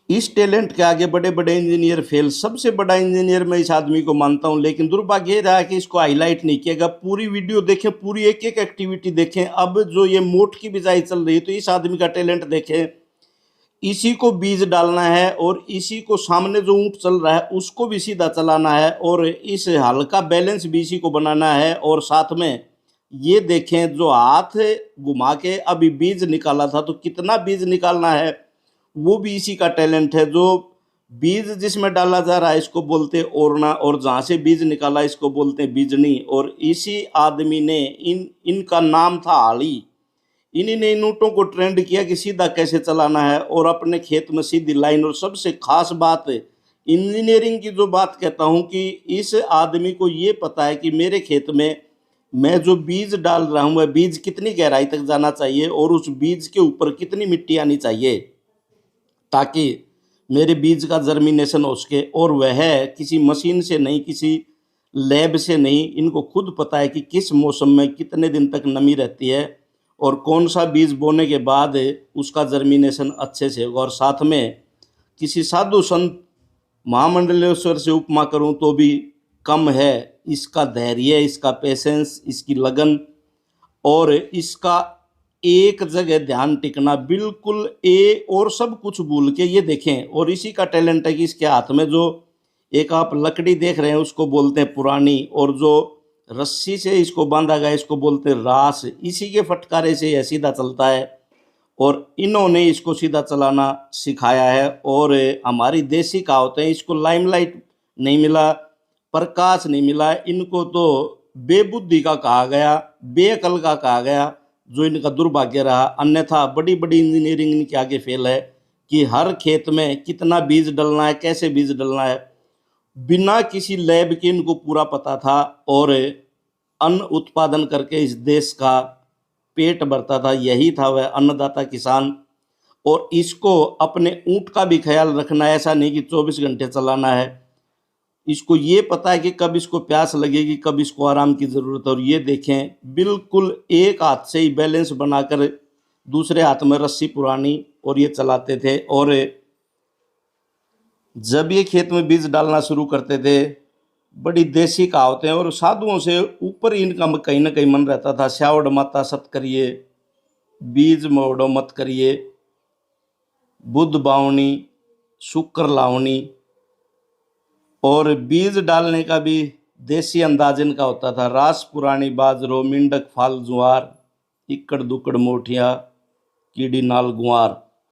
इस टैलेंट के आगे बड़े बड़े इंजीनियर फेल। सबसे बड़ा इंजीनियर मैं इस आदमी को मानता हूं, लेकिन दुर्भाग्य ये रहा कि इसको हाईलाइट नहीं किया गया। पूरी वीडियो देखें, पूरी एक एक एक्टिविटी देखें। अब जो ये मोट की बिजाई चल रही है, तो इस आदमी का टैलेंट देखें। इसी को बीज डालना है और इसी को सामने जो ऊंट चल रहा है उसको भी सीधा चलाना है, और इस हल्का बैलेंस भी इसी को बनाना है। और साथ में ये देखें, जो हाथ घुमा के अभी बीज निकाला था, तो कितना बीज निकालना है वो भी इसी का टैलेंट है। जो बीज जिसमें डाला जा रहा है इसको बोलते हैं ओरना, और जहाँ से बीज निकाला इसको बोलते हैं बीजनी। और इसी आदमी ने इनका नाम था हाली। इन्हीं ने इन ऊँटों को ट्रेंड किया कि सीधा कैसे चलाना है और अपने खेत में सीधी लाइन। और सबसे खास बात इंजीनियरिंग की जो बात कहता हूँ कि इस आदमी को ये पता है कि मेरे खेत में मैं जो बीज डाल रहा हूँ वह बीज कितनी गहराई तक जाना चाहिए और उस बीज के ऊपर कितनी मिट्टी आनी चाहिए, ताकि मेरे बीज का जर्मिनेशन हो सके। और वह किसी मशीन से नहीं, किसी लैब से नहीं, इनको खुद पता है कि किस मौसम में कितने दिन तक नमी रहती है और कौन सा बीज बोने के बाद उसका जर्मिनेशन अच्छे से होगा। और साथ में किसी साधु संत महामंडलेश्वर से उपमा करूं तो भी कम है इसका धैर्य, इसका पेशेंस, इसकी लगन और इसका एक जगह ध्यान टिकना, बिल्कुल और सब कुछ भूल के। ये देखें, और इसी का टैलेंट है कि इसके हाथ में जो एक आप लकड़ी देख रहे हैं उसको बोलते हैं पुरानी, और जो रस्सी से इसको बांधा गया इसको बोलते हैं रास। इसी के फटकारे से यह सीधा चलता है और इन्होंने इसको सीधा चलाना सिखाया है। और हमारी देसी कहावतें, इसको लाइमलाइट नहीं मिला, प्रकाश नहीं मिला, इनको तो बेबुद्धि का कहा गया, बेअकल का कहा गया, जो इनका दुर्भाग्य रहा। अन्यथा बड़ी बड़ी इंजीनियरिंग इनके आगे फेल है कि हर खेत में कितना बीज डलना है, कैसे बीज डलना है, बिना किसी लैब के इनको पूरा पता था। और अन्न उत्पादन करके इस देश का पेट भरता था, यही था वह अन्नदाता किसान। और इसको अपने ऊँट का भी ख्याल रखना है, ऐसा नहीं कि 24 घंटे चलाना है। इसको ये पता है कि कब इसको प्यास लगेगी, कब इसको आराम की ज़रूरत है। और ये देखें, बिल्कुल एक हाथ से ही बैलेंस बनाकर दूसरे हाथ में रस्सी पुरानी और ये चलाते थे। और जब ये खेत में बीज डालना शुरू करते थे, बड़ी देसी कहावतें और साधुओं से ऊपर इनका कहीं ना कहीं मन रहता था। श्यावड़ माता सत करिए, बीज मोड़ो मत करिए, बुध बावनी शुक्र लावनी। और बीज डालने का भी देसी अंदाज इनका होता था। रास पुरानी बाजरो, मिंडक फाल जुआर, इक्कड़ दुक्कड़ मोठिया, कीड़ी नाल गुआर।